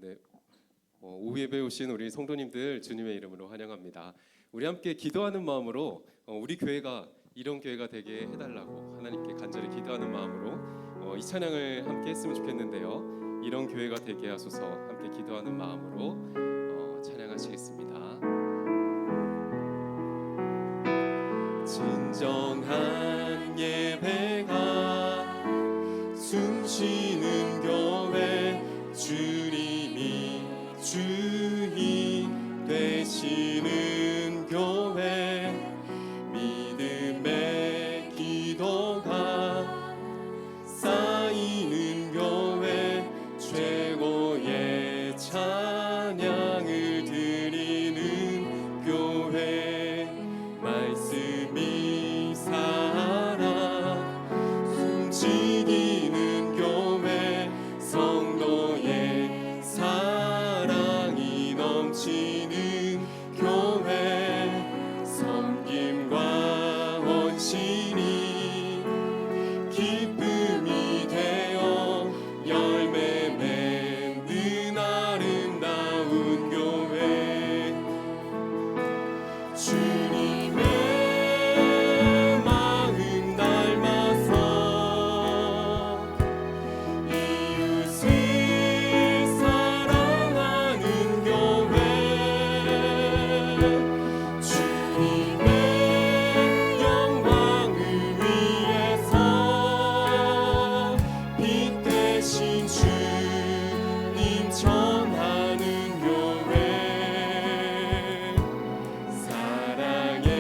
네, 오후 예배 오신 우리 성도님들 주님의 이름으로 환영합니다. 우리 함께 기도하는 마음으로 우리 교회가 이런 교회가 되게 해달라고 하나님께 간절히 기도하는 마음으로 이 찬양을 함께 했으면 좋겠는데요. 이런 교회가 되게 하소서 함께 기도하는 마음으로 찬양하시겠습니다. 진정한 예배가 숨쉬는 교회 주님이 주인 되시는 교회 믿음의 기도가 쌓이는 교회 최고의 찬양을 드리는 교회 말씀이 살아 숨지기는 교회 성도의 사랑이 넘치는 교회 섬김과 헌신이 기쁨이 되어 열매 맺는 아름다운 교회 주님의 마음 닮아서 이웃을 사랑하는 교회 주님의 영광을 위해서 빛 대신 주님 전하는 교회 사랑의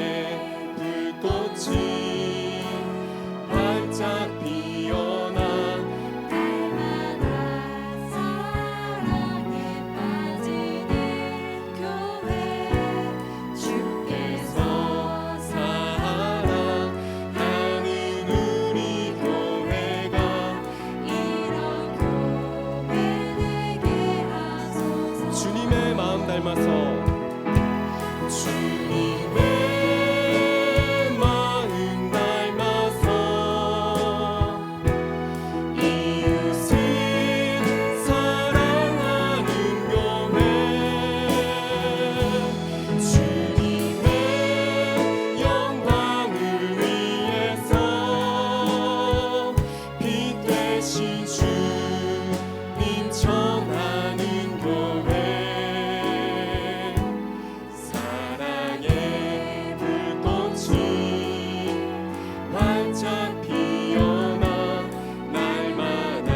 불꽃이 활짝 피어나 날마다 사랑에 빠지는 교회 주께서 사랑하는 우리 교회가 이런 교회 되게 하소서. 주님의 마음 닮아서 주님의 마음 닮아서 이웃을 사랑하는 교회 주님의 영광을 위해서 빛 되신 주님 전하는 교회 사랑의 불꽃이 활짝 피어나 날마다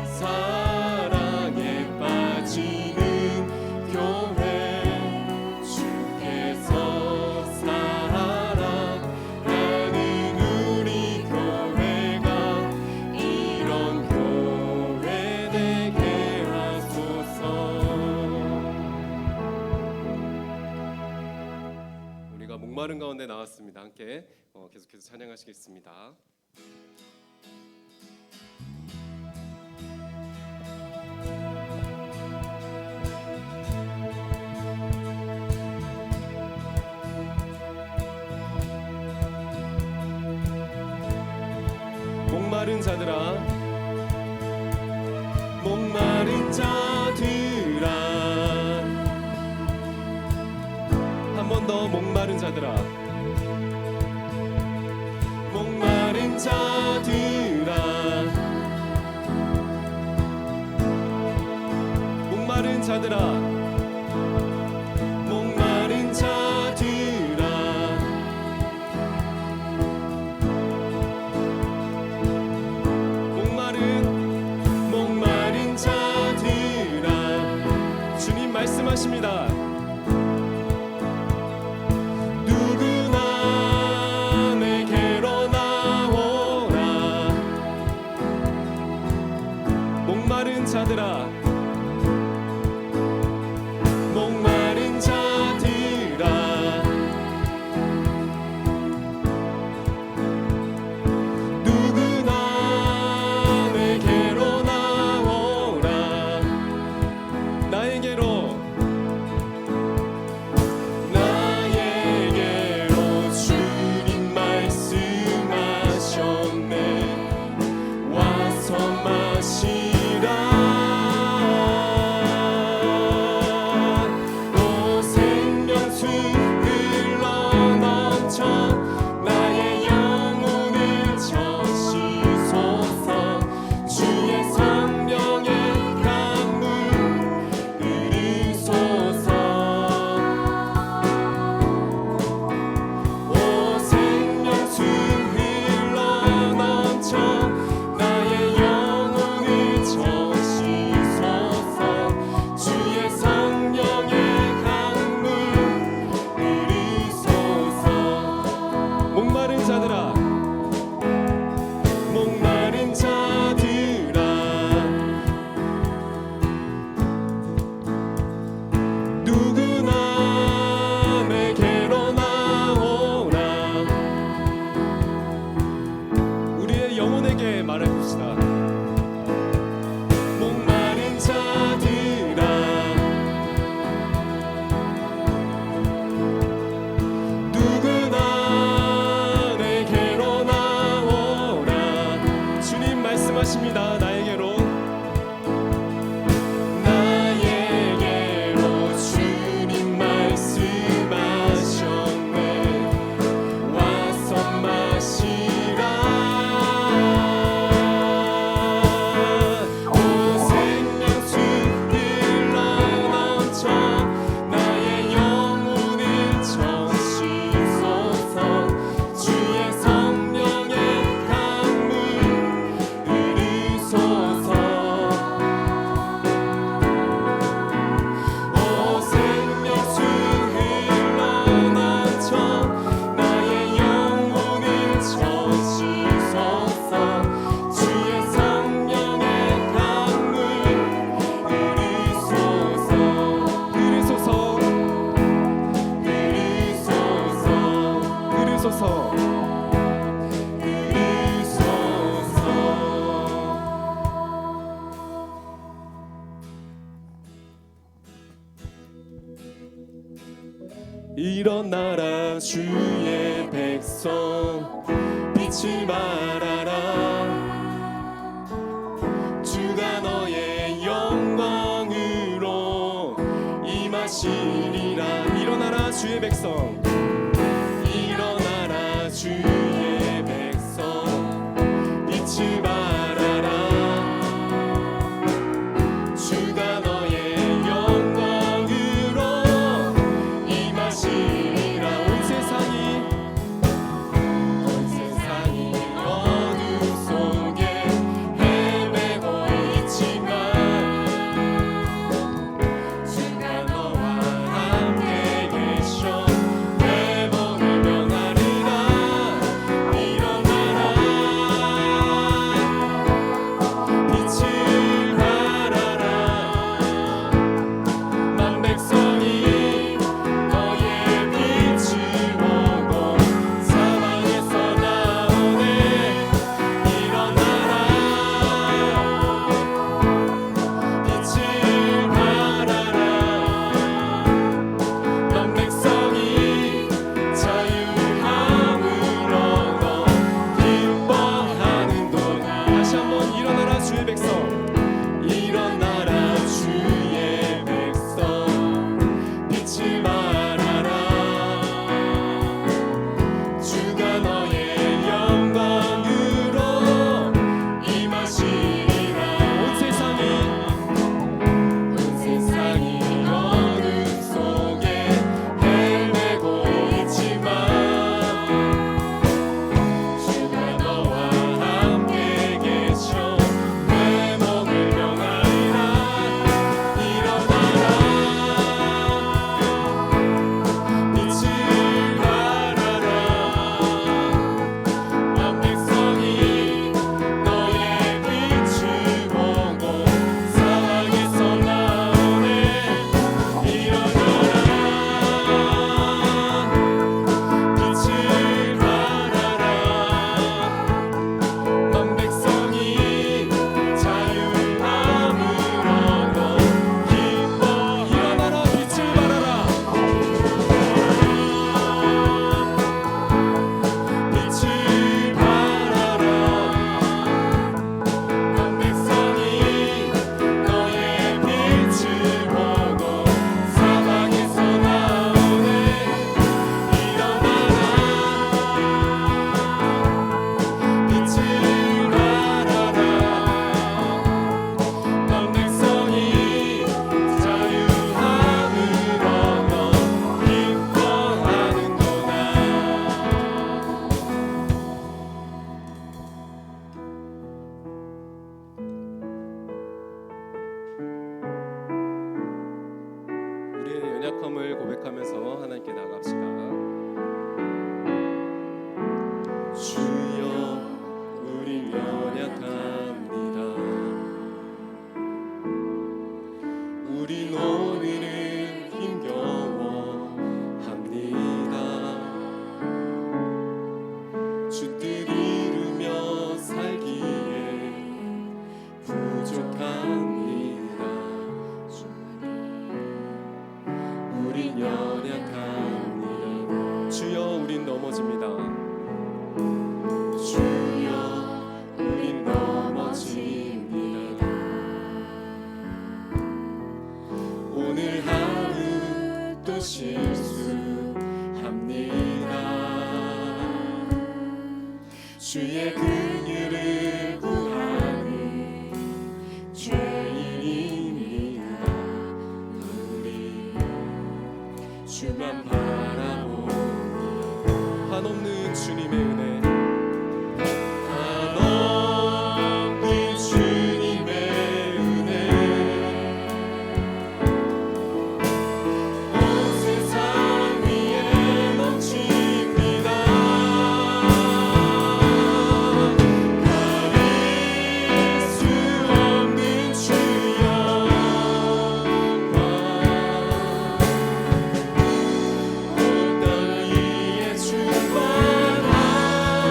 사랑에 빠지는 교회 주께서 사랑하는 우리 교회가 이런 교회 되게 하소서. 우리가 목마른 가운데 나왔습니다. 함께 계속해서 찬양하시겠습니다. 목마른 자들아 목마른 자들아 한 번 더 목마른 자들아 목마른 자들아 목마른 자들아 목마른 자들아 목마른 자들아 주님 말씀하십니다. 누구나 내게로 나오라 목마른 자들아 목마른 자들아 누구나 내게로 나오라 나에게로 일어나라 주의 백성 빛을 발하라 주가 너의 영광으로 임하시리라 일어나라 주의 백성 일어나라 주의 백성 빛을 발하라 주가 너의 영광으로 임하시리라 온 세상이 어둠 속에 헤매고 있지만 주가 너와 함께 계셔 회복을 명하리라 일어나라 빛을 발하라 만 백성이 너의 빛을 보고 사방에서 나오네 일어나라 빛을 발하라 만 백성이 자유함을 얻어 기뻐하는도다 다시 한번 일어나라 주의 백성 일어나라 주의 백성 빛을 발하라 주가 너의 영광으로 임하시리라 온 세상이 어둠 속에 헤매고 있지만 주가 너와 함께 계셔 회복을 명하리라 일어나라 빛을 발하라 만 백성이 너의 빛을 보고 사방에서 나오네 일어나라 빛을 발하라 만 백성이 자유함을 얻어 기뻐 일어나라 빛을 발하라 빛을 발하라 만 백성이 너의 빛을 보고 사방에서 나오네 일어나라 빛을 발하라 만 백성이 자유함을 얻어 기뻐하는도다 우리의 연약함을 고백하면서 하나님께 나갑시다. 주여 우리 연약합니다. 우린 오늘은 힘겨워합니다. 주 뜻 이루며 살기에 부족합니다. 우린 연약합니다. 주여 우린 넘어집니다. 주여 우린 넘어집니다. 오늘 하루 또 실수합니다. 주의 긍휼을 구하는 죄인입니다. 우리 주만 바라봅니다. 한없는 주님의 은혜 한없는 주님의 은혜 온 세상 위에 넘칩니다. 가릴 수 없는 주여 온 땅 위에 충만하시네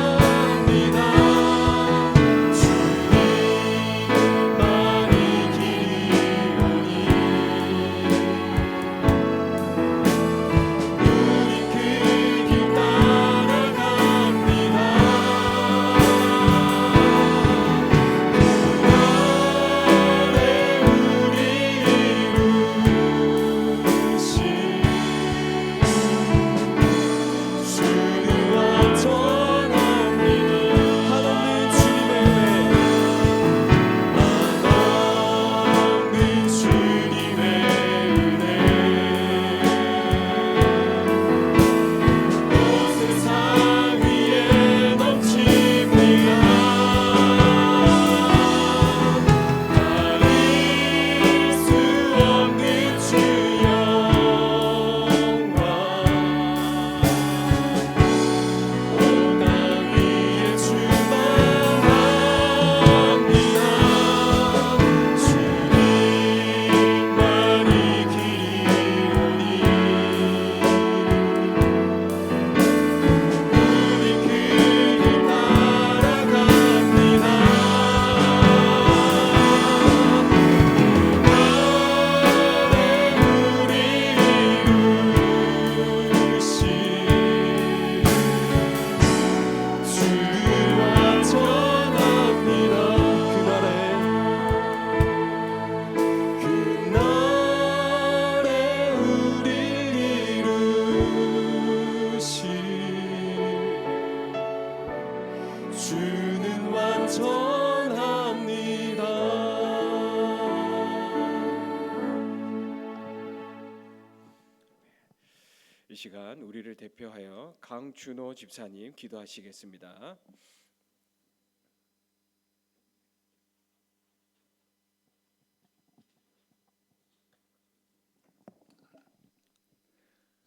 이 시간 우리를 대표하여 강준호 집사님 기도하시겠습니다.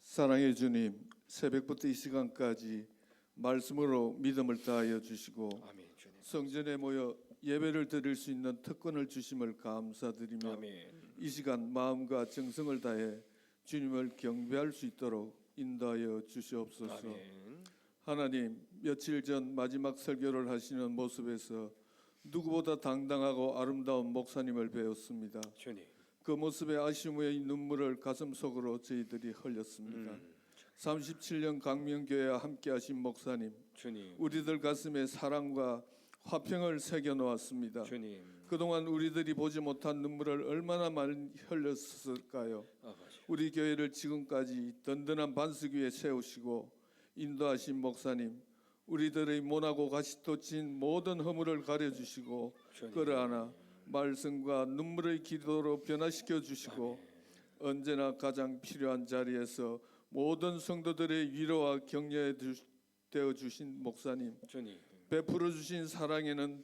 사랑의 주님, 새벽부터 이 시간까지 말씀으로 믿음을 다하여 주시고 아멘. 주님. 성전에 모여 예배를 드릴 수 있는 특권을 주심을 감사드리며 아멘. 이 시간 마음과 정성을 다해 주님을 경배할 수 있도록 인도하여 주시옵소서. 아멘. 하나님, 며칠 전 마지막 설교를 하시는 모습에서 누구보다 당당하고 아름다운 목사님을 배웠습니다. 주님. 그 모습에 아쉬움의 눈물을 가슴 속으로 저희들이 흘렸습니다. 37년 강명교회와 함께하신 목사님, 주님. 우리들 가슴에 사랑과 화평을 새겨 놓았습니다. 주님. 그동안 우리들이 보지 못한 눈물을 얼마나 많이 흘렸을까요? 아버지. 우리 교회를 지금까지 든든한 반석 위에 세우시고 인도하신 목사님, 우리들의 모나고 가시돋친 모든 허물을 가려주시고 주님. 그러하나 말씀과 눈물의 기도로 변화시켜 주시고 언제나 가장 필요한 자리에서 모든 성도들의 위로와 격려에 되어 주신 목사님, 주님. 베풀어 주신 사랑에는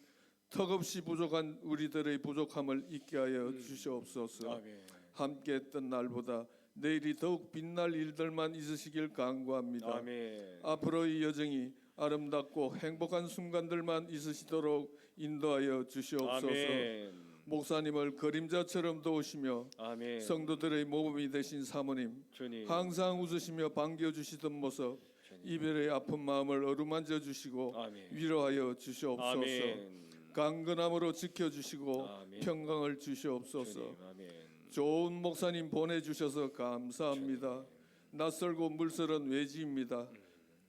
턱없이 부족한 우리들의 부족함을 잊게 하여 주시옵소서. 아멘. 함께했던 날보다 내일이 더욱 빛날 일들만 있으시길 간구합니다. 아멘. 앞으로의 여정이 아름답고 행복한 순간들만 있으시도록 인도하여 주시옵소서. 아멘. 목사님을 그림자처럼 도우시며 아멘. 성도들의 모범이 되신 사모님, 주님. 항상 웃으시며 반겨주시던 모습, 주님. 이별의 아픈 마음을 어루만져 주시고 아멘. 위로하여 주시옵소서. 아멘. 강건함으로 지켜주시고 아멘. 평강을 주시옵소서. 주님. 아멘. 좋은 목사님 보내주셔서 감사합니다. 낯설고 물설은 외지입니다.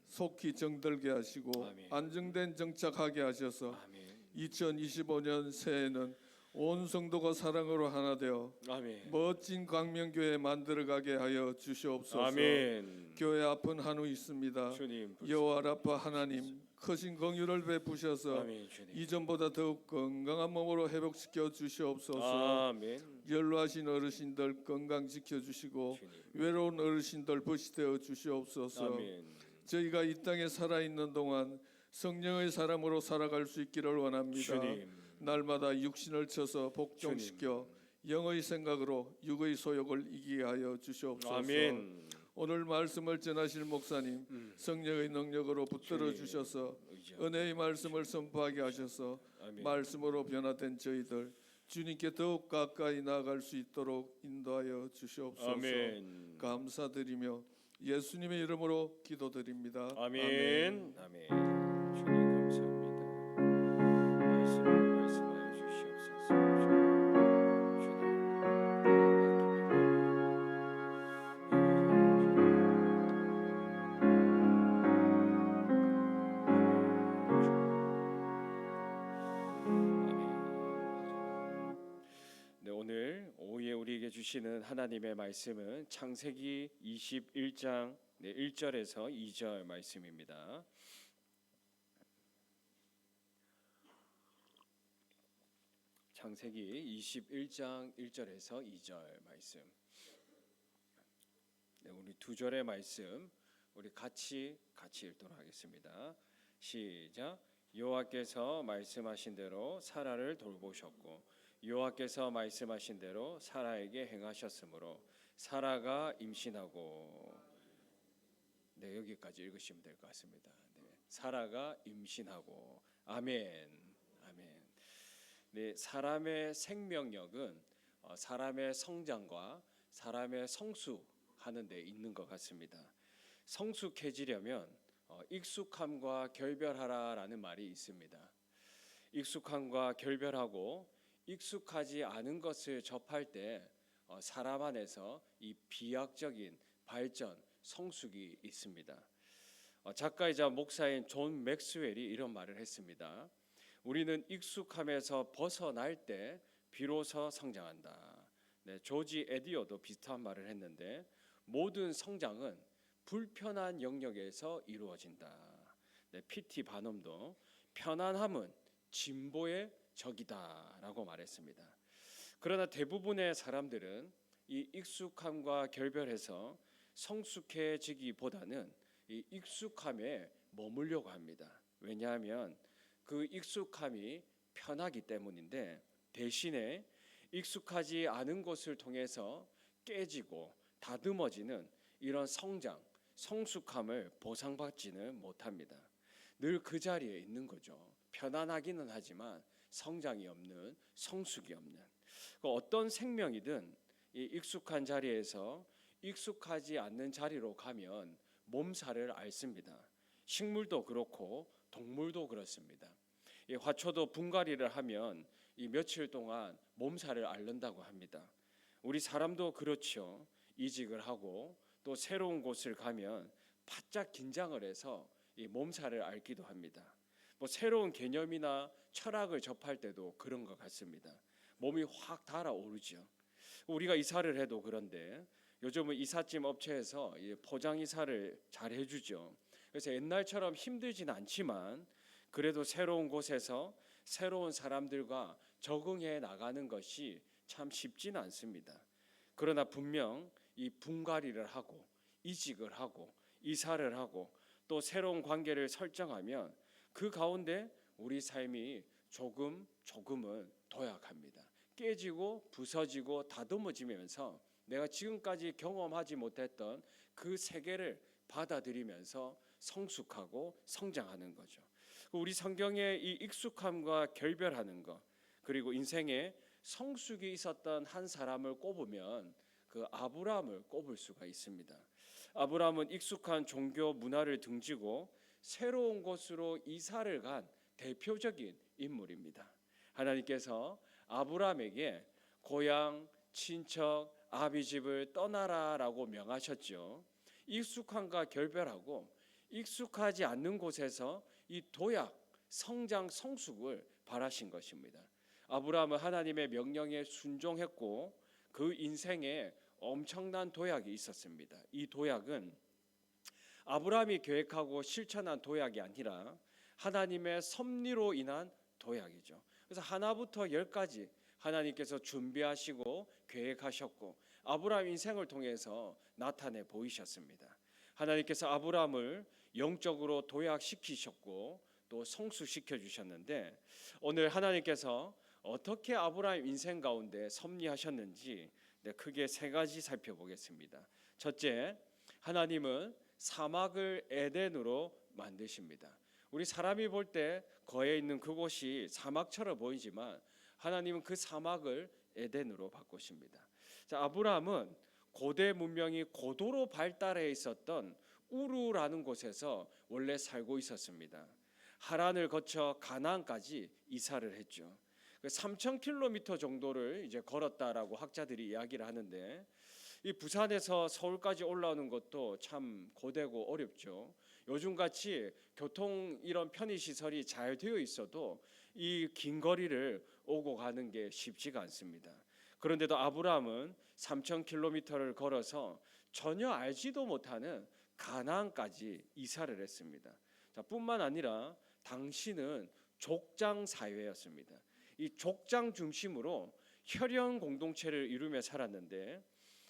속히 정들게 하시고 아멘. 안정된 정착하게 하셔서 아멘. 2025년 새해에는 온 성도가 사랑으로 하나 되어 아멘. 멋진 광명교회 만들어가게 하여 주시옵소서. 아멘. 교회 앞은 한우 있습니다. 주님. 여호와 라파 하나님 크신 긍휼을 베푸셔서 아멘. 주님. 이전보다 더욱 건강한 몸으로 회복시켜 주시옵소서. 아멘. 연로하신 어르신들 건강 지켜주시고 주님. 외로운 어르신들 벗이되어 주시옵소서. 아멘. 저희가 이 땅에 살아있는 동안 성령의 사람으로 살아갈 수 있기를 원합니다. 주님. 날마다 육신을 쳐서 복종시켜 영의 생각으로 육의 소욕을 이기게 하여 주시옵소서. 아멘. 오늘 말씀을 전하실 목사님 성령의 능력으로 붙들어 주님. 주셔서 의지하- 은혜의 말씀을 선포하게 하셔서 아멘. 말씀으로 변화된 저희들 주님께 더욱 가까이 나아갈 수 있도록 인도하여 주시옵소서. 아멘. 감사드리며 예수님의 이름으로 기도드립니다. 아멘. 아멘. 주님 감사합니다. 말씀하여 주시옵소서. 네, 오늘 오후에 우리에게 주시는 하나님의 말씀은 창세기 21장 1절에서 2절 말씀입니다. 창세기 21장 1절에서 2절 말씀. 네, 우리 두 절의 말씀 우리 같이 읽도록 하겠습니다. 시작. 여호와께서 말씀하신 대로 사라를 돌보셨고 여호와께서 말씀하신 대로 사라에게 행하셨으므로 사라가 임신하고 네, 여기까지 읽으시면 될 것 같습니다. 네, 사라가 임신하고 아멘. 아멘. 네, 사람의 생명력은 사람의 성장과 사람의 성숙하는 데 있는 것 같습니다. 성숙해지려면 익숙함과 결별하라라는 말이 있습니다. 익숙함과 결별하고 익숙하지 않은 것을 접할 때 사람 안에서 이 비약적인 발전, 성숙이 있습니다. 작가이자 목사인 존 맥스웰이 이런 말을 했습니다. 우리는 익숙함에서 벗어날 때 비로소 성장한다. 네, 조지 에디어도 비슷한 말을 했는데 모든 성장은 불편한 영역에서 이루어진다. 네, PT 바넘도 편안함은 진보의 적이다라고 말했습니다. 그러나 대부분의 사람들은 이 익숙함과 결별해서 성숙해지기보다는 이 익숙함에 머물려고 합니다. 왜냐하면 그 익숙함이 편하기 때문인데, 대신에 익숙하지 않은 것을 통해서 깨지고 다듬어지는 이런 성장, 성숙함을 보상받지는 못합니다. 늘 그 자리에 있는 거죠. 편안하기는 하지만 성장이 없는, 성숙이 없는. 어떤 생명이든 이 익숙한 자리에서 익숙하지 않는 자리로 가면 몸살을 앓습니다. 식물도 그렇고 동물도 그렇습니다. 이 화초도 분갈이를 하면 이 며칠 동안 몸살을 앓는다고 합니다. 우리 사람도 그렇죠. 이직을 하고 또 새로운 곳을 가면 바짝 긴장을 해서 이 몸살을 앓기도 합니다. 뭐 새로운 개념이나 철학을 접할 때도 그런 것 같습니다. 몸이 확 달아오르죠. 우리가 이사를 해도 그런데 요즘은 이삿짐 업체에서 포장 이사를 잘 해주죠. 그래서 옛날처럼 힘들진 않지만 그래도 새로운 곳에서 새로운 사람들과 적응해 나가는 것이 참 쉽지는 않습니다. 그러나 분명 이 분갈이를 하고 이직을 하고 이사를 하고 또 새로운 관계를 설정하면 그 가운데 우리 삶이 조금은 도약합니다. 깨지고 부서지고 다듬어지면서 내가 지금까지 경험하지 못했던 그 세계를 받아들이면서 성숙하고 성장하는 거죠. 우리 성경의 이 익숙함과 결별하는 것, 그리고 인생에 성숙이 있었던 한 사람을 꼽으면 그 아브라함을 꼽을 수가 있습니다. 아브라함은 익숙한 종교 문화를 등지고 새로운 곳으로 이사를 간 대표적인 인물입니다. 하나님께서 아브라함에게 고향, 친척, 아비집을 떠나라라고 명하셨죠. 익숙함과 결별하고 익숙하지 않는 곳에서 이 도약, 성장, 성숙을 바라신 것입니다. 아브라함은 하나님의 명령에 순종했고 그 인생에 엄청난 도약이 있었습니다. 이 도약은 아브라함이 계획하고 실천한 도약이 아니라 하나님의 섭리로 인한 도약이죠. 그래서 하나부터 열까지 하나님께서 준비하시고 계획하셨고 아브라함 인생을 통해서 나타내 보이셨습니다. 하나님께서 아브라함을 영적으로 도약시키셨고 또 성숙시켜 주셨는데, 오늘 하나님께서 어떻게 아브라함 인생 가운데 섭리하셨는지 크게 세 가지 살펴보겠습니다. 첫째, 하나님은 사막을 에덴으로 만드십니다. 우리 사람이 볼 때 거해 있는 그곳이 사막처럼 보이지만 하나님은 그 사막을 에덴으로 바꾸십니다. 자, 아브라함은 고대 문명이 고도로 발달해 있었던 우르라는 곳에서 원래 살고 있었습니다. 하란을 거쳐 가나안까지 이사를 했죠. 3,000km 정도를 이제 걸었다라고 학자들이 이야기를 하는데, 이 부산에서 서울까지 올라오는 것도 참 고되고 어렵죠. 요즘같이 교통 이런 편의 시설이 잘 되어 있어도 이 긴 거리를 오고 가는 게 쉽지가 않습니다. 그런데도 아브라함은 3,000km를 걸어서 전혀 알지도 못하는 가나안까지 이사를 했습니다. 자, 뿐만 아니라 당시는 족장 사회였습니다. 이 족장 중심으로 혈연 공동체를 이루며 살았는데,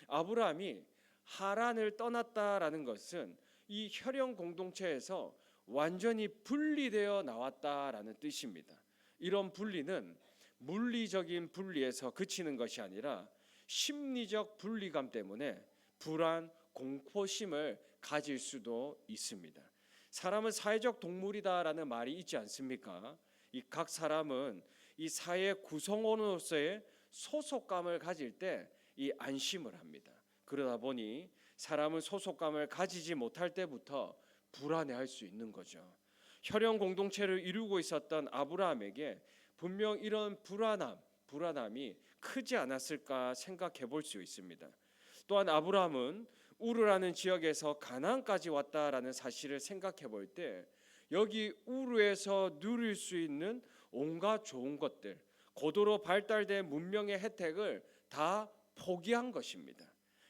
아브라함이 하란을 떠났다라는 것은 이 혈연 공동체에서 완전히 분리되어 나왔다라는 뜻입니다. 이런 분리는 물리적인 분리에서 그치는 것이 아니라 심리적 분리감 때문에 불안, 공포심을 가질 수도 있습니다. 사람은 사회적 동물이다라는 말이 있지 않습니까? 이 각 사람은 이 사회 구성원으로서의 소속감을 가질 때 이 안심을 합니다. 그러다 보니 사람은 소속감을 가지지 못할 때부터 불안해할 수 있는 거죠. 혈연 공동체를 이루고 있었던 아브라함에게 분명 이런 불안함이 크지 않았을까 생각해 볼 수 있습니다. 또한 아브라함은 우르라는 지역에서 가나안까지 왔다라는 사실을 생각해 볼 때 여기 우르에서 누릴 수 있는 온갖 좋은 것들, 고도로 발달된 문명의 혜택을 다 포기한 것입니다.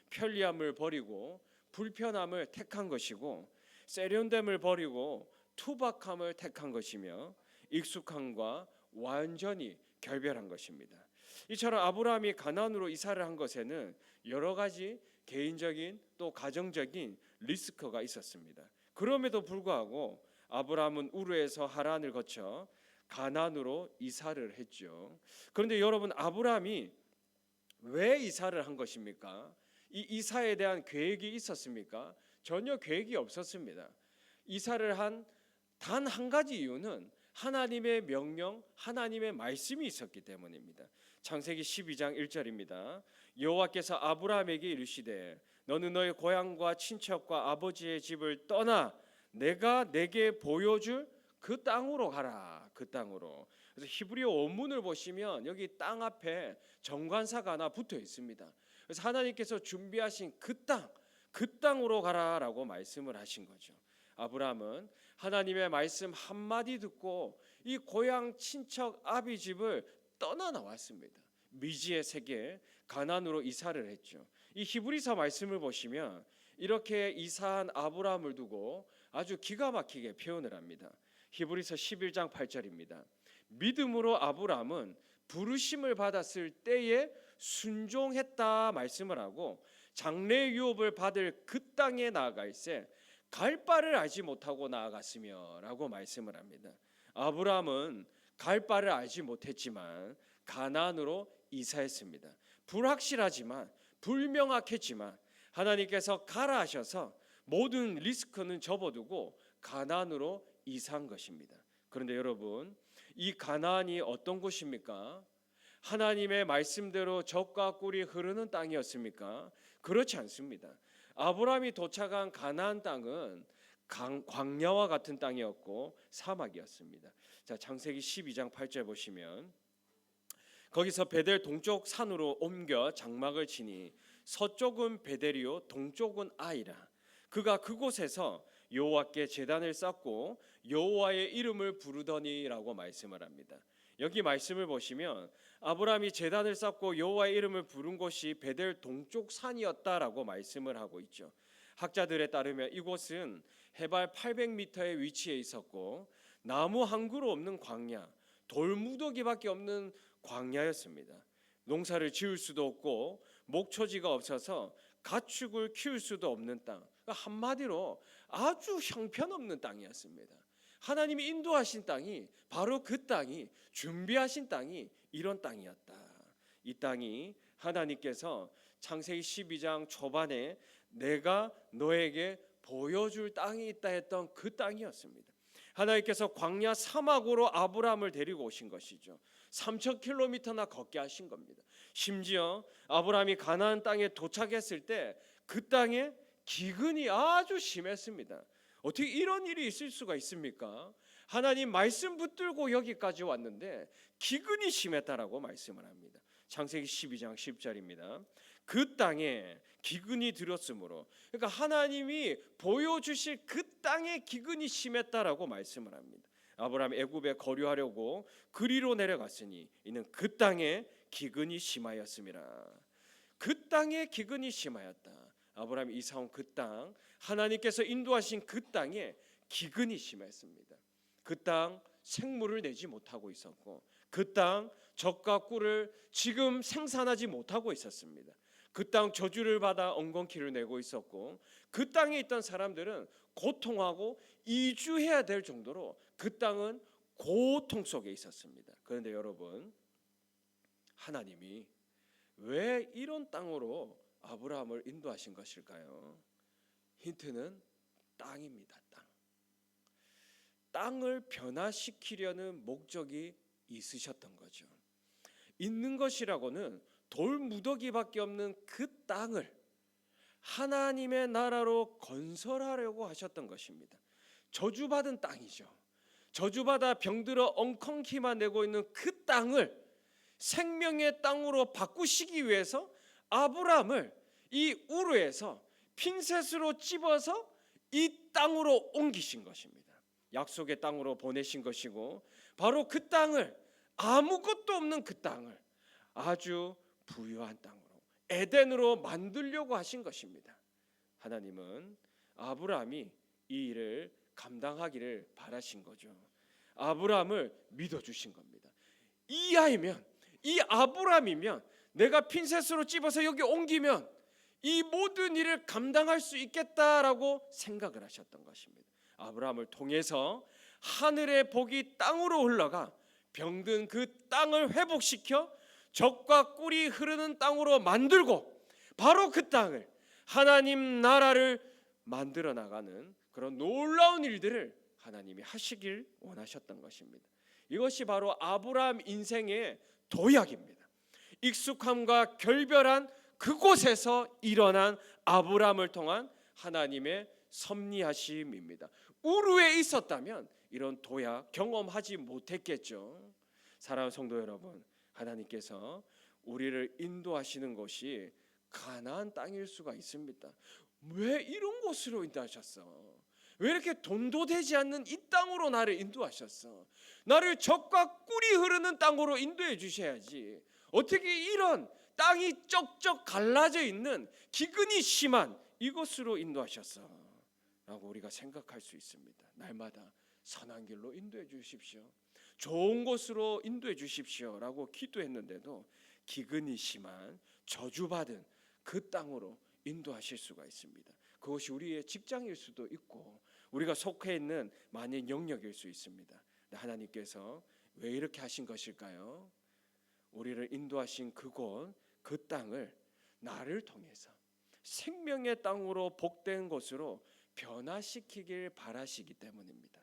편리함을 버리고 불편함을 택한 것이고, 세련됨을 버리고 투박함을 택한 것이며, 익숙함과 완전히 결별한 것입니다. 이처럼 아브라함이 가나안으로 이사를 한 것에는 여러 가지 개인적인 또 가정적인 리스크가 있었습니다. 그럼에도 불구하고 아브라함은 우르에서 하란을 거쳐 가나안으로 이사를 했죠. 그런데 여러분, 아브라함이 왜 이사를 한 것입니까? 이 이사에 대한 계획이 있었습니까? 전혀 계획이 없었습니다. 이사를 한 단 한 가지 이유는 하나님의 명령, 하나님의 말씀이 있었기 때문입니다. 창세기 12장 1절입니다. 여호와께서 아브라함에게 이르시되 너는 너의 고향과 친척과 아버지의 집을 떠나 내가 내게 보여줄 그 땅으로 가라. 그 땅으로. 그래서 히브리어 원문을 보시면 여기 땅 앞에 정관사가 하나 붙어 있습니다. 그래서 하나님께서 준비하신 그 땅으로 가라라고 말씀을 하신 거죠. 아브라함은 하나님의 말씀 한마디 듣고 이 고향 친척 아비 집을 떠나 나왔습니다. 미지의 세계 가나안으로 이사를 했죠. 이 히브리서 말씀을 보시면 이렇게 이사한 아브라함을 두고 아주 기가 막히게 표현을 합니다. 히브리서 11장 8절입니다. 믿음으로 아브라함은 부르심을 받았을 때에 순종했다 말씀을 하고 장래 유업을 받을 그 땅에 나아가 있어 갈 바를 알지 못하고 나아갔으며라고 말씀을 합니다. 아브라함은 갈 바를 알지 못했지만 가나안으로 이사했습니다. 불확실하지만 불명확했지만 하나님께서 가라 하셔서 모든 리스크는 접어두고 가나안으로 이사한 것입니다. 그런데 여러분, 이 가나안이 어떤 곳입니까? 하나님의 말씀대로 젖과 꿀이 흐르는 땅이었습니까? 그렇지 않습니다. 아브라함이 도착한 가나안 땅은 광야와 같은 땅이었고 사막이었습니다. 자, 창세기 12장 8절 보시면 거기서 베델 동쪽 산으로 옮겨 장막을 치니 서쪽은 베델이요 동쪽은 아이라. 그가 그곳에서 여호와께 제단을 쌓고 여호와의 이름을 부르더니라고 말씀을 합니다. 여기 말씀을 보시면 아브라함이 제단을 쌓고 여호와의 이름을 부른 곳이 베델 동쪽 산이었다라고 말씀을 하고 있죠. 학자들에 따르면 이곳은 해발 800m의 위치에 있었고 나무 한 그루 없는 광야, 돌무더기밖에 없는 광야였습니다. 농사를 지을 수도 없고 목초지가 없어서 가축을 키울 수도 없는 땅, 그러니까 한마디로 아주 형편없는 땅이었습니다. 하나님이 인도하신 땅이 바로 그 땅이 준비하신 땅이 이런 땅이었다. 이 땅이 하나님께서 창세기 12장 초반에 내가 너에게 보여줄 땅이 있다 했던 그 땅이었습니다. 하나님께서 광야 사막으로 아브라함을 데리고 오신 것이죠. 3,000km나 걷게 하신 겁니다. 심지어 아브라함이 가나안 땅에 도착했을 때 그 땅에 기근이 아주 심했습니다. 어떻게 이런 일이 있을 수가 있습니까? 하나님 말씀 붙들고 여기까지 왔는데 기근이 심했다라고 말씀을 합니다. 창세기 12장 10절입니다. 그 땅에 기근이 들었으므로, 그러니까 하나님이 보여주실 그 땅에 기근이 심했다라고 말씀을 합니다. 아브라함 애굽에 거류하려고 그리로 내려갔으니 이는 그 땅에 기근이 심하였음이라. 그 땅에 기근이 심하였다. 아브라함이 이사 온 그 땅, 하나님께서 인도하신 그 땅에 기근이 심했습니다. 그 땅 생물을 내지 못하고 있었고 그 땅 젖과 꿀을 지금 생산하지 못하고 있었습니다. 그 땅 저주를 받아 엉겅퀴를 내고 있었고 그 땅에 있던 사람들은 고통하고 이주해야 될 정도로 그 땅은 고통 속에 있었습니다. 그런데 여러분, 하나님이 왜 이런 땅으로 아브라함을 인도하신 것일까요? 힌트는 땅입니다. 땅을 변화시키려는 목적이 있으셨던 거죠. 있는 것이라고는 돌무더기밖에 없는 그 땅을 하나님의 나라로 건설하려고 하셨던 것입니다. 저주받은 땅이죠. 저주받아 병들어 엉겅퀴만 내고 있는 그 땅을 생명의 땅으로 바꾸시기 위해서 아브라함을 이 우르에서 핀셋으로 찝어서 이 땅으로 옮기신 것입니다. 약속의 땅으로 보내신 것이고 바로 그 땅을, 아무것도 없는 그 땅을 아주 부유한 땅으로, 에덴으로 만들려고 하신 것입니다. 하나님은 아브라함이 이 일을 감당하기를 바라신 거죠. 아브라함을 믿어주신 겁니다. 이 아이면, 이 아브라함이면, 내가 핀셋으로 찝어서 여기 옮기면 이 모든 일을 감당할 수 있겠다라고 생각을 하셨던 것입니다. 아브라함을 통해서 하늘의 복이 땅으로 흘러가 병든 그 땅을 회복시켜 젖과 꿀이 흐르는 땅으로 만들고 바로 그 땅을 하나님 나라를 만들어 나가는 그런 놀라운 일들을 하나님이 하시길 원하셨던 것입니다. 이것이 바로 아브라함 인생의 도약입니다. 익숙함과 결별한 그곳에서 일어난 아브라함을 통한 하나님의 섭리하심입니다. 우르에 있었다면 이런 도약 경험하지 못했겠죠. 사랑하는 성도 여러분, 하나님께서 우리를 인도하시는 곳이 가나안 땅일 수가 있습니다. 왜 이런 곳으로 인도하셨어? 왜 이렇게 돈도 되지 않는 이 땅으로 나를 인도하셨어? 나를 젖과 꿀이 흐르는 땅으로 인도해 주셔야지. 어떻게 이런 땅이 쩍쩍 갈라져 있는 기근이 심한 이곳으로 인도하셨어? 라고 우리가 생각할 수 있습니다. 날마다 선한 길로 인도해 주십시오. 좋은 곳으로 인도해 주십시오 라고 기도했는데도 기근이 심한 저주받은 그 땅으로 인도하실 수가 있습니다. 그것이 우리의 직장일 수도 있고 우리가 속해 있는 만인 영역일 수 있습니다. 하나님께서 왜 이렇게 하신 것일까요? 우리를 인도하신 그곳, 그 땅을 나를 통해서 생명의 땅으로 복된 곳으로 변화시키길 바라시기 때문입니다.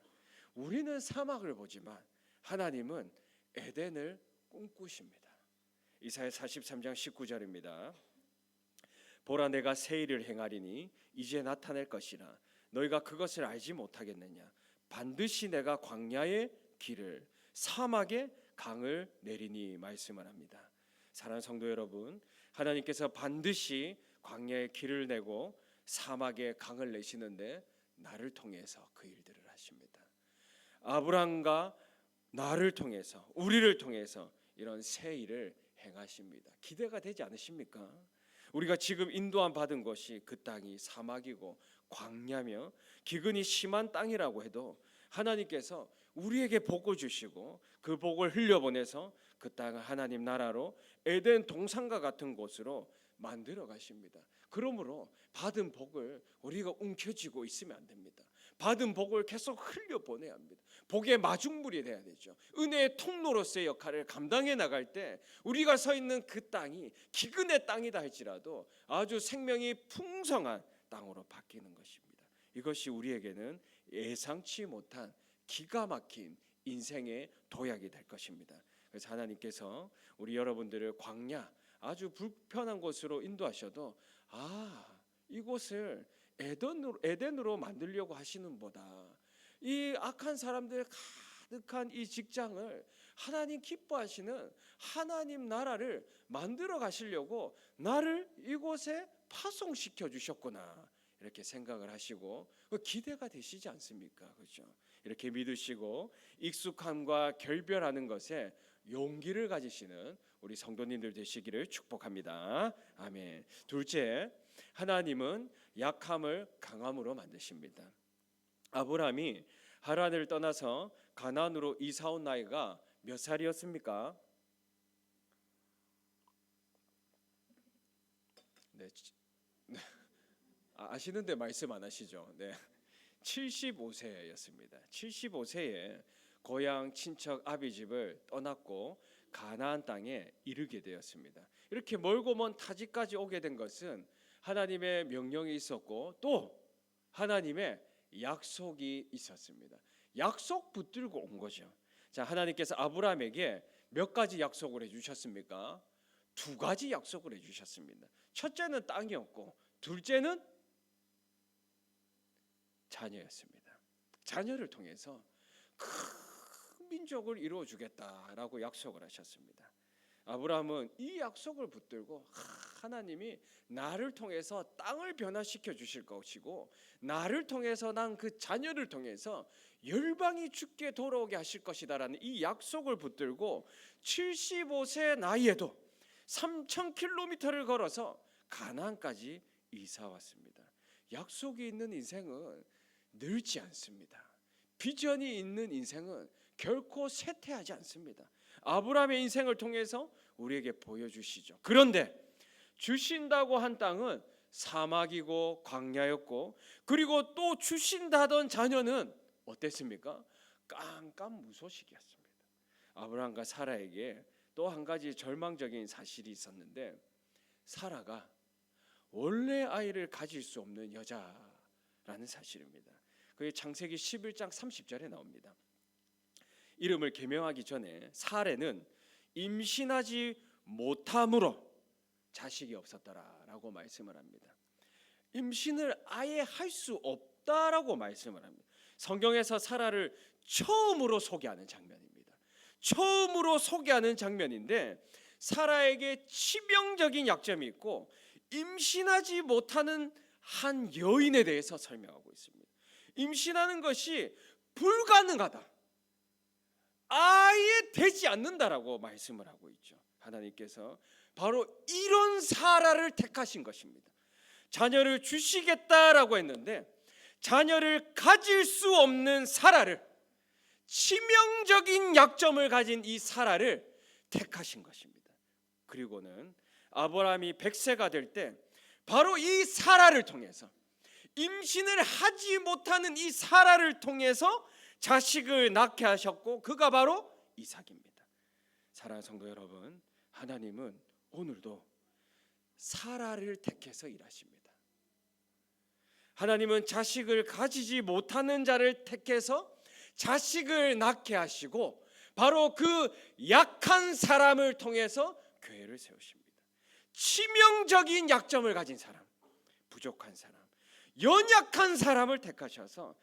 우리는 사막을 보지만 하나님은 에덴을 꿈꾸십니다. 이사야 43장 19절입니다. 보라, 내가 새 일을 행하리니 이제 나타낼 것이라 너희가 그것을 알지 못하겠느냐. 반드시 내가 광야의 길을 사막의 강을 내리니 말씀을 합니다. 사랑하는 성도 여러분, 하나님께서 반드시 광야의 길을 내고 사막의 강을 내시는데 나를 통해서 그 일들을 하십니다. 아브라함과 나를 통해서, 우리를 통해서 이런 새 일을 행하십니다. 기대가 되지 않으십니까? 우리가 지금 인도함 받은 것이 그 땅이 사막이고 광야며 기근이 심한 땅이라고 해도 하나님께서 우리에게 복을 주시고 그 복을 흘려보내서 그 땅을 하나님 나라로 에덴 동산과 같은 곳으로 만들어 가십니다. 그러므로 받은 복을 우리가 움켜쥐고 있으면 안 됩니다. 받은 복을 계속 흘려보내야 합니다. 복의 마중물이 돼야 되죠. 은혜의 통로로서의 역할을 감당해 나갈 때 우리가 서 있는 그 땅이 기근의 땅이다 할지라도 아주 생명이 풍성한 땅으로 바뀌는 것입니다. 이것이 우리에게는 예상치 못한 기가 막힌 인생의 도약이 될 것입니다. 그래서 하나님께서 우리 여러분들을 광야, 아주 불편한 곳으로 인도하셔도 이곳을 에덴으로 만들려고 하시는 보다 이 악한 사람들 가득한 이 직장을 하나님 기뻐하시는 하나님 나라를 만들어 가시려고 나를 이곳에 파송시켜 주셨구나, 이렇게 생각을 하시고 기대가 되시지 않습니까? 그렇죠? 이렇게 믿으시고 익숙함과 결별하는 것에 용기를 가지시는 우리 성도님들 되시기를 축복합니다. 아멘. 둘째, 하나님은 약함을 강함으로 만드십니다. 아브라함이 하란을 떠나서 가나안으로 이사 온 나이가 몇 살이었습니까? 네. 아시는데 말씀 안 하시죠? 네. 75세였습니다. 75세에 고향 친척 아비집을 떠났고 가나안 땅에 이르게 되었습니다. 이렇게 멀고 먼 타지까지 오게 된 것은 하나님의 명령이 있었고 또 하나님의 약속이 있었습니다. 약속 붙들고 온 거죠. 자, 하나님께서 아브라함에게 몇 가지 약속을 해주셨습니까? 두 가지 약속을 해주셨습니다. 첫째는 땅이었고 둘째는 자녀였습니다. 자녀를 통해서 큰 민족을 이루어 주겠다라고 약속을 하셨습니다. 아브라함은 이 약속을 붙들고 하나님이 나를 통해서 땅을 변화시켜 주실 것이고 나를 통해서 난 그 자녀를 통해서 열방이 주께 돌아오게 하실 것이다라는 이 약속을 붙들고 75세 나이에도 3,000km를 걸어서 가나안까지 이사 왔습니다. 약속이 있는 인생은 늙지 않습니다. 비전이 있는 인생은 결코 쇠퇴하지 않습니다. 아브라함의 인생을 통해서 우리에게 보여주시죠. 그런데 주신다고 한 땅은 사막이고 광야였고, 그리고 또 주신다던 자녀는 어땠습니까? 깜깜무소식이었습니다. 아브라함과 사라에게 또 한 가지 절망적인 사실이 있었는데, 사라가 원래 아이를 가질 수 없는 여자라는 사실입니다. 그게 창세기 11장 30절에 나옵니다. 이름을 개명하기 전에 사레는 임신하지 못함으로 자식이 없었더라라고 말씀을 합니다. 임신을 아예 할 수 없다라고 말씀을 합니다. 성경에서 사라를 처음으로 소개하는 장면입니다. 처음으로 소개하는 장면인데, 사라에게 치명적인 약점이 있고 임신하지 못하는 한 여인에 대해서 설명하고 있습니다. 임신하는 것이 불가능하다, 아예 되지 않는다라고 말씀을 하고 있죠. 하나님께서 바로 이런 사라를 택하신 것입니다. 자녀를 주시겠다라고 했는데 자녀를 가질 수 없는 사라를, 치명적인 약점을 가진 이 사라를 택하신 것입니다. 그리고는 아브라함이 100세가 될 때 바로 이 사라를 통해서, 임신을 하지 못하는 이 사라를 통해서 자식을 낳게 하셨고, 그가 바로 이삭입니다. 사랑하는 성도 여러분, 하나님은 오늘도 사라를 택해서 일하십니다. 하나님은 자식을 가지지 못하는 자를 택해서 자식을 낳게 하시고, 바로 그 약한 사람을 통해서 교회를 세우십니다. 치명적인 약점을 가진 사람, 부족한 사람, 연약한 사람을 택하셔서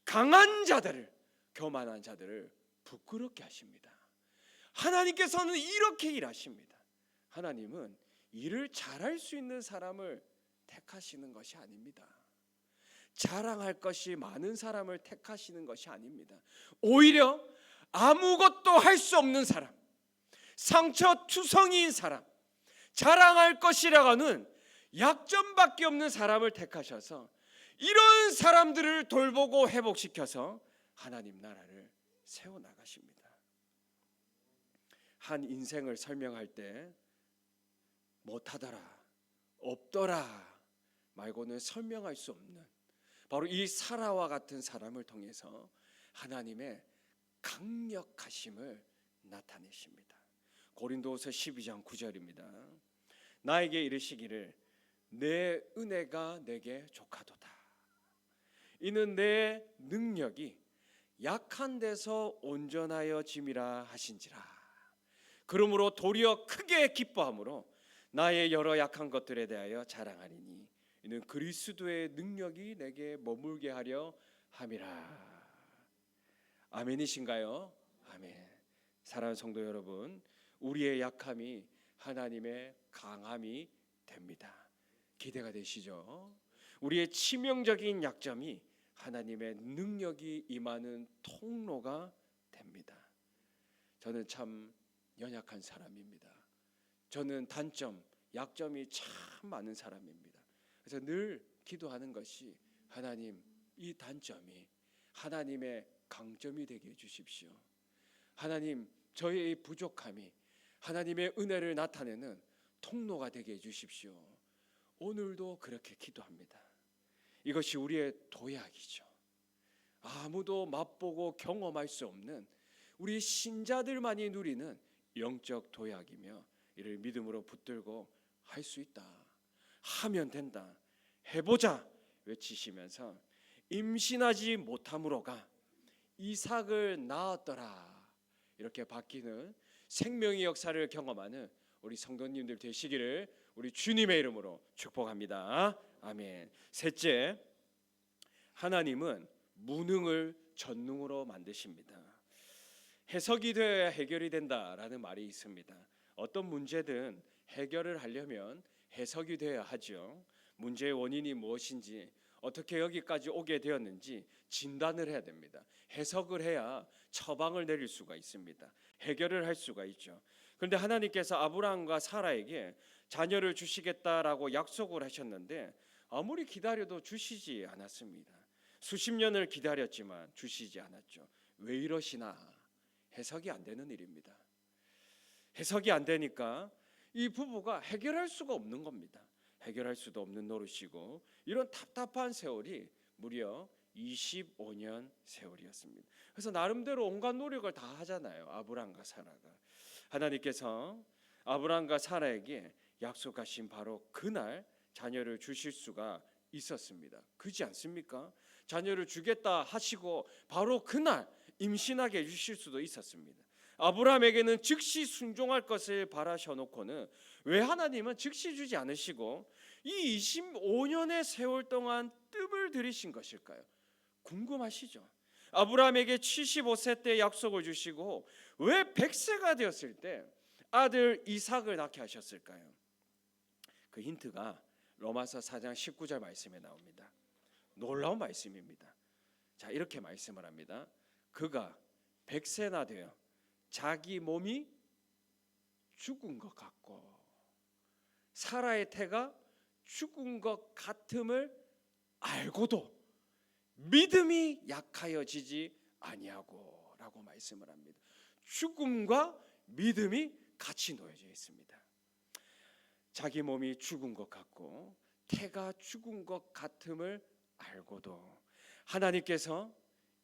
강한 자들을, 교만한 자들을 부끄럽게 하십니다. 하나님께서는 이렇게 일하십니다. 하나님은 일을 잘할 수 있는 사람을 택하시는 것이 아닙니다. 자랑할 것이 많은 사람을 택하시는 것이 아닙니다. 오히려 아무것도 할 수 없는 사람, 상처투성이인 사람, 자랑할 것이라고는 약점밖에 없는 사람을 택하셔서 이런 사람들을 돌보고 회복시켜서 하나님 나라를 세워나가십니다. 한 인생을 설명할 때 못하더라, 없더라 말고는 설명할 수 없는, 바로 이 사라와 같은 사람을 통해서 하나님의 강력하심을 나타내십니다. 고린도후서 12장 9절입니다. 나에게 이르시기를 내 은혜가 내게 족하도다. 이는 내 능력이 약한 데서 온전하여 짐이라 하신지라. 그러므로 도리어 크게 기뻐함으로 나의 여러 약한 것들에 대하여 자랑하리니 이는 그리스도의 능력이 내게 머물게 하려 함이라. 아멘이신가요? 아멘. 사랑하는 성도 여러분, 우리의 약함이 하나님의 강함이 됩니다. 기대가 되시죠? 우리의 치명적인 약점이 하나님의 능력이 임하는 통로가 됩니다. 저는 참 연약한 사람입니다. 저는 단점, 약점이 참 많은 사람입니다. 그래서 늘 기도하는 것이, 하나님, 이 단점이 하나님의 강점이 되게 해주십시오. 하나님, 저의 이 부족함이 하나님의 은혜를 나타내는 통로가 되게 해주십시오. 오늘도 그렇게 기도합니다. 이것이 우리의 도약이죠. 아무도 맛보고 경험할 수 없는 우리 신자들만이 누리는 영적 도약이며, 이를 믿음으로 붙들고 할 수 있다, 하면 된다, 해보자 외치시면서 임신하지 못함으로가 이삭을 낳았더라, 이렇게 바뀌는 생명의 역사를 경험하는 우리 성도님들 되시기를 우리 주님의 이름으로 축복합니다. 아멘. 셋째, 하나님은 무능을 전능으로 만드십니다. 해석이 되어야 해결이 된다라는 말이 있습니다. 어떤 문제든 해결을 하려면 해석이 되어야 하죠. 문제의 원인이 무엇인지, 어떻게 여기까지 오게 되었는지 진단을 해야 됩니다. 해석을 해야 처방을 내릴 수가 있습니다. 해결을 할 수가 있죠. 그런데 하나님께서 아브라함과 사라에게 자녀를 주시겠다라고 약속을 하셨는데 아무리 기다려도 주시지 않았습니다. 수십 년을 기다렸지만 주시지 않았죠. 왜 이러시나? 해석이 안 되는 일입니다. 해석이 안 되니까 이 부부가 해결할 수가 없는 겁니다. 해결할 수도 없는 노릇이고 이런 답답한 세월이 무려 25년 세월이었습니다. 그래서 나름대로 온갖 노력을 다 하잖아요. 아브람과 사라가. 하나님께서 아브람과 사라에게 약속하신 바로 그날 자녀를 주실 수가 있었습니다. 그렇지 않습니까? 자녀를 주겠다 하시고 바로 그날 임신하게 해주실 수도 있었습니다. 아브라함에게는 즉시 순종할 것을 바라셔놓고는 왜 하나님은 즉시 주지 않으시고 이 25년의 세월 동안 뜸을 들이신 것일까요? 궁금하시죠? 아브라함에게 75세 때 약속을 주시고 왜 100세가 되었을 때 아들 이삭을 낳게 하셨을까요? 그 힌트가 로마서 4장 19절 말씀에 나옵니다. 놀라운 말씀입니다. 자, 이렇게 말씀을 합니다. 그가 100세나 되어 자기 몸이 죽은 것 같고 사라의 태가 죽은 것 같음을 알고도 믿음이 약하여지지 아니하고 라고 말씀을 합니다. 죽음과 믿음이 같이 놓여져 있습니다. 자기 몸이 죽은 것 같고 태가 죽은 것 같음을 알고도 하나님께서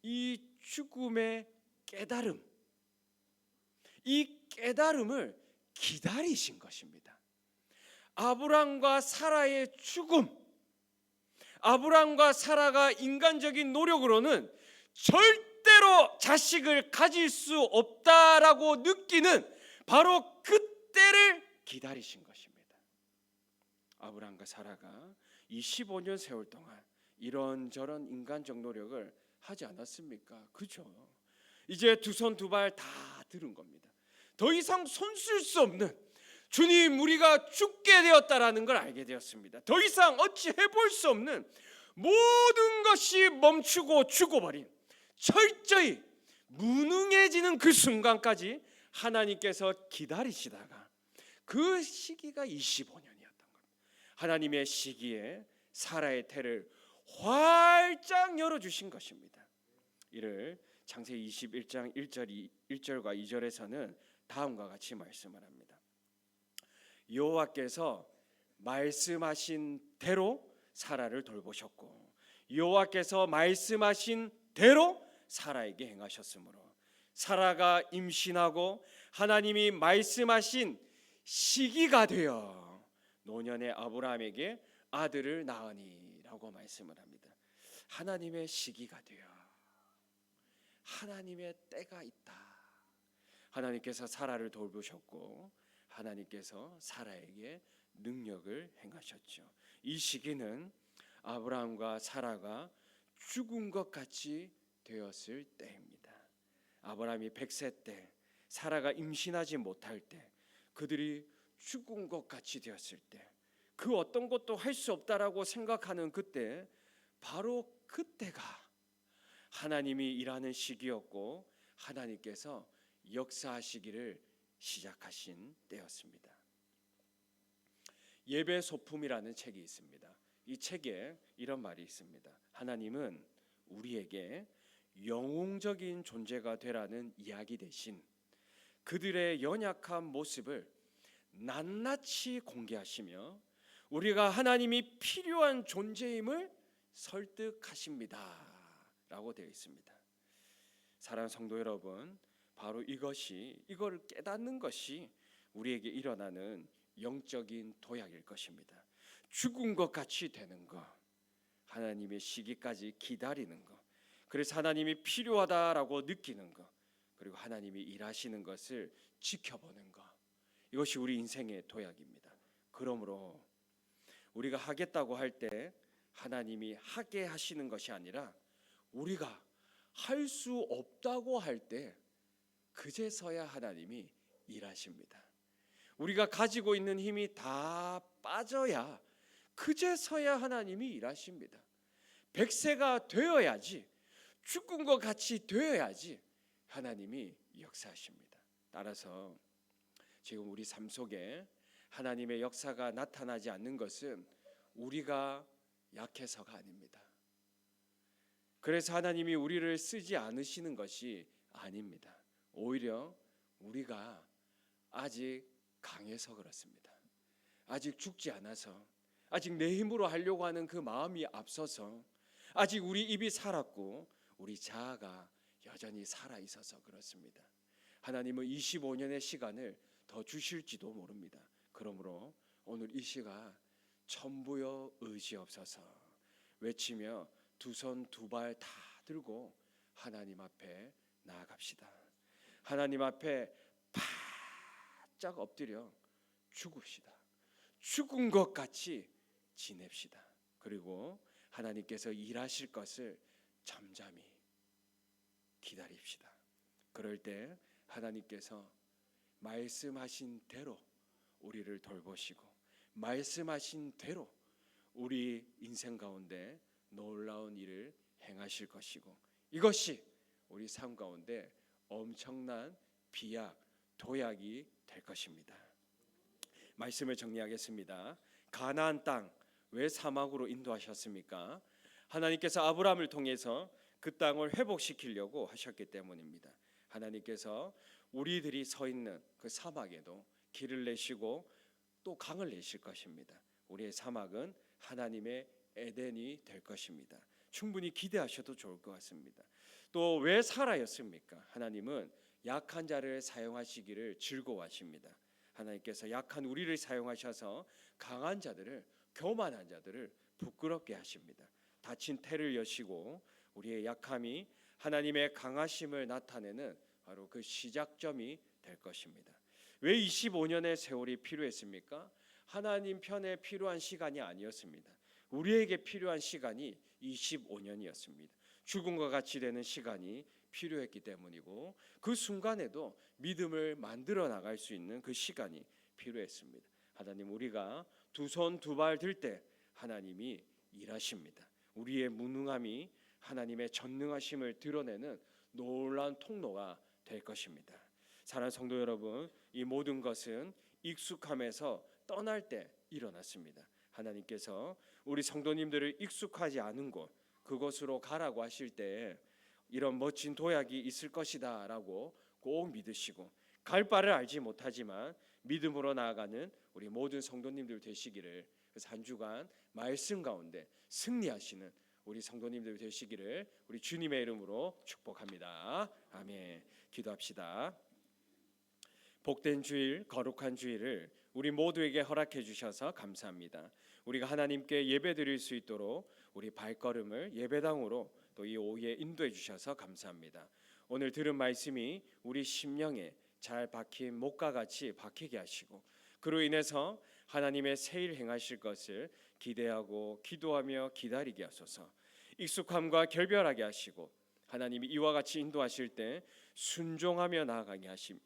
이 죽음의 깨달음, 이 깨달음을 기다리신 것입니다. 아브람과 사라의 죽음, 아브람과 사라가 인간적인 노력으로는 절대로 자식을 가질 수 없다라고 느끼는 바로 그때를 기다리신 것입니다. 아브람과 사라가 25년 세월 동안 이런저런 인간적 노력을 하지 않았습니까? 그죠? 이제 두 손 두 발 다 들은 겁니다. 더 이상 손 쓸 수 없는 주님, 우리가 죽게 되었다라는 걸 알게 되었습니다. 더 이상 어찌 해볼 수 없는 모든 것이 멈추고 죽어버린 철저히 무능해지는 그 순간까지 하나님께서 기다리시다가 그 시기가 25년이었던 겁니다. 하나님의 시기에 사라의 태를 활짝 열어주신 것입니다. 이를 창세기 21장 1절과 2절에서는 다음과 같이 말씀을 합니다. 여호와께서 말씀하신 대로 사라를 돌보셨고 여호와께서 말씀하신 대로 사라에게 행하셨으므로 사라가 임신하고 하나님이 말씀하신 시기가 되어 노년의 아브라함에게 아들을 낳으니라고 말씀을 합니다. 하나님의 시기가 되어 하나님의 때가 있다. 하나님께서 사라를 돌보셨고 하나님께서 사라에게 능력을 행하셨죠. 이 시기는 아브라함과 사라가 죽은 것 같이 되었을 때입니다. 아브라함이 100세 때, 사라가 임신하지 못할 때, 그들이 죽은 것 같이 되었을 때, 그 어떤 것도 할 수 없다라고 생각하는 그때, 바로 그때가 하나님이 일하는 시기였고 하나님께서 역사하시기를 시작하신 때였습니다. 예배 소품이라는 책이 있습니다. 이 책에 이런 말이 있습니다. 하나님은 우리에게 영웅적인 존재가 되라는 이야기 대신 그들의 연약한 모습을 낱낱이 공개하시며 우리가 하나님이 필요한 존재임을 설득하십니다 라고 되어 있습니다. 사랑하는 성도 여러분, 바로 이거를 깨닫는 것이 우리에게 일어나는 영적인 도약일 것입니다. 죽은 것 같이 되는 것, 하나님의 시기까지 기다리는 것, 그래서 하나님이 필요하다라고 느끼는 것, 그리고 하나님이 일하시는 것을 지켜보는 것, 이것이 우리 인생의 도약입니다. 그러므로 우리가 하겠다고 할 때 하나님이 하게 하시는 것이 아니라 우리가 할 수 없다고 할 때 그제서야 하나님이 일하십니다. 우리가 가지고 있는 힘이 다 빠져야 그제서야 하나님이 일하십니다. 100세가 되어야지, 죽은 것 같이 되어야지 하나님이 역사하십니다. 따라서 지금 우리 삶 속에 하나님의 역사가 나타나지 않는 것은 우리가 약해서가 아닙니다. 그래서 하나님이 우리를 쓰지 않으시는 것이 아닙니다. 오히려 우리가 아직 강해서 그렇습니다. 아직 죽지 않아서 아직 내 힘으로 하려고 하는 그 마음이 앞서서 아직 우리 입이 살았고 우리 자아가 여전히 살아 있어서 그렇습니다. 하나님은 25년의 시간을 더 주실지도 모릅니다. 그러므로 오늘 이 시간 천부여 의지없어서 외치며 두 손 두 발 다 들고 하나님 앞에 나아갑시다. 하나님 앞에 바짝 엎드려 죽읍시다. 죽은 것 같이 지냅시다. 그리고 하나님께서 일하실 것을 잠잠히 기다립시다. 그럴 때 하나님께서 말씀하신 대로 우리를 돌보시고 말씀하신 대로 우리 인생 가운데 놀라운 일을 행하실 것이고 이것이 우리 삶 가운데 엄청난 비약, 도약이 될 것입니다. 말씀을 정리하겠습니다. 가나안 땅 왜 사막으로 인도하셨습니까? 하나님께서 아브라함을 통해서 그 땅을 회복시키려고 하셨기 때문입니다. 하나님께서 우리들이 서 있는 그 사막에도 길을 내시고 또 강을 내실 것입니다. 우리의 사막은 하나님의 에덴이 될 것입니다. 충분히 기대하셔도 좋을 것 같습니다. 또 왜 사라였습니까? 하나님은 약한 자를 사용하시기를 즐거워하십니다. 하나님께서 약한 우리를 사용하셔서 강한 자들을, 교만한 자들을 부끄럽게 하십니다. 닫힌 태를 여시고 우리의 약함이 하나님의 강하심을 나타내는 바로 그 시작점이 될 것입니다. 왜 25년의 세월이 필요했습니까? 하나님 편에 필요한 시간이 아니었습니다. 우리에게 필요한 시간이 25년이었습니다. 죽음과 같이 되는 시간이 필요했기 때문이고 그 순간에도 믿음을 만들어 나갈 수 있는 그 시간이 필요했습니다. 하나님 우리가 두 손 두 발 들 때 하나님이 일하십니다. 우리의 무능함이 하나님의 전능하심을 드러내는 놀라운 통로가 될 것입니다. 사랑하는 성도 여러분, 이 모든 것은 익숙함에서 떠날 때 일어났습니다. 하나님께서 우리 성도님들을 익숙하지 않은 곳 그곳으로 가라고 하실 때 이런 멋진 도약이 있을 것이다 라고 꼭 믿으시고 갈 바를 알지 못하지만 믿음으로 나아가는 우리 모든 성도님들 되시기를 그래서 한 주간 말씀 가운데 승리하시는 우리 성도님들 되시기를 우리 주님의 이름으로 축복합니다. 아멘. 기도합시다. 복된 주일, 거룩한 주일을 우리 모두에게 허락해 주셔서 감사합니다. 우리가 하나님께 예배드릴 수 있도록 우리 발걸음을 예배당으로 또 이 오후에 인도해 주셔서 감사합니다. 오늘 들은 말씀이 우리 심령에 잘 박힌 목과 같이 박히게 하시고 그로 인해서 하나님의 새 일 행하실 것을 기대하고 기도하며 기다리게 하소서. 익숙함과 결별하게 하시고 하나님이 이와 같이 인도하실 때 순종하며 나아가게 하심.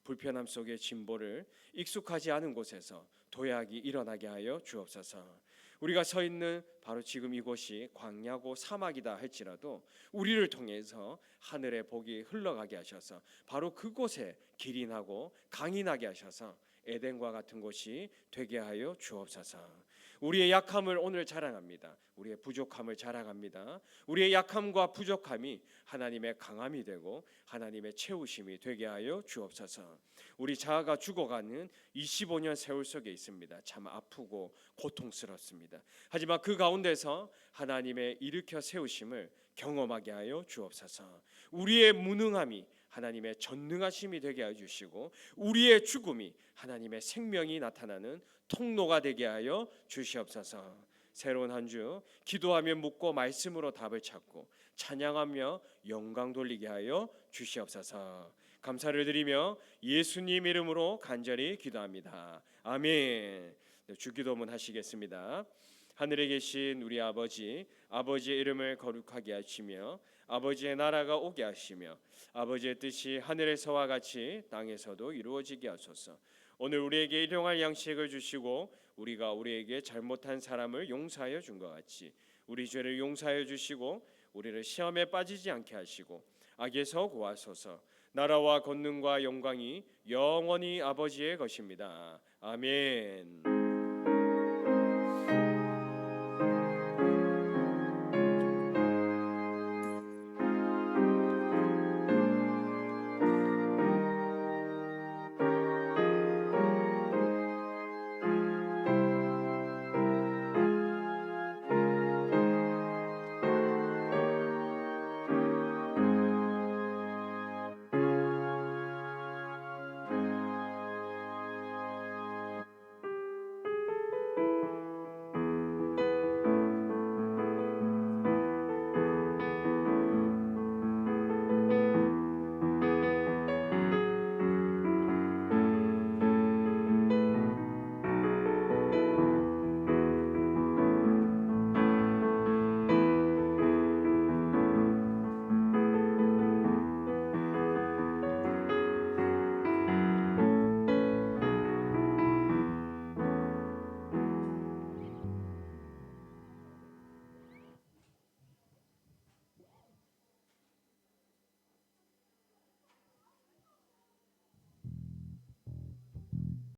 불편함 속의 진보를 익숙하지 않은 곳에서 도약이 일어나게 하여 주옵소서. 우리가 서 있는 바로 지금 이곳이 광야고 사막이다 할지라도 우리를 통해서 하늘의 복이 흘러가게 하셔서 바로 그곳에 길이 나고 강이 나게 하셔서 에덴과 같은 곳이 되게 하여 주옵소서. 우리의 약함을 오늘 자랑합니다. 우리의 부족함을 자랑합니다. 우리의 약함과 부족함이 하나님의 강함이 되고 하나님의 채우심이 되게 하여 주옵소서. 우리 자아가 죽어가는 25년 세월 속에 있습니다. 참 아프고 고통스럽습니다. 하지만 그 가운데서 하나님의 일으켜 세우심을 경험하게 하여 주옵소서. 우리의 무능함이 하나님의 전능하심이 되게 하여 주시고 우리의 죽음이 하나님의 생명이 나타나는 통로가 되게 하여 주시옵소서. 새로운 한 주 기도하며 묻고 말씀으로 답을 찾고 찬양하며 영광 돌리게 하여 주시옵소서. 감사를 드리며 예수님 이름으로 간절히 기도합니다. 아멘. 주기도문 하시겠습니다. 하늘에 계신 우리 아버지, 아버지의 이름을 거룩하게 하시며 아버지의 나라가 오게 하시며 아버지의 뜻이 하늘에서와 같이 땅에서도 이루어지게 하소서. 오늘 우리에게 일용할 양식을 주시고 우리가 우리에게 잘못한 사람을 용서하여 준 것 같이 우리 죄를 용서하여 주시고 우리를 시험에 빠지지 않게 하시고 악에서 구하소서. 나라와 권능과 영광이 영원히 아버지의 것입니다. 아멘.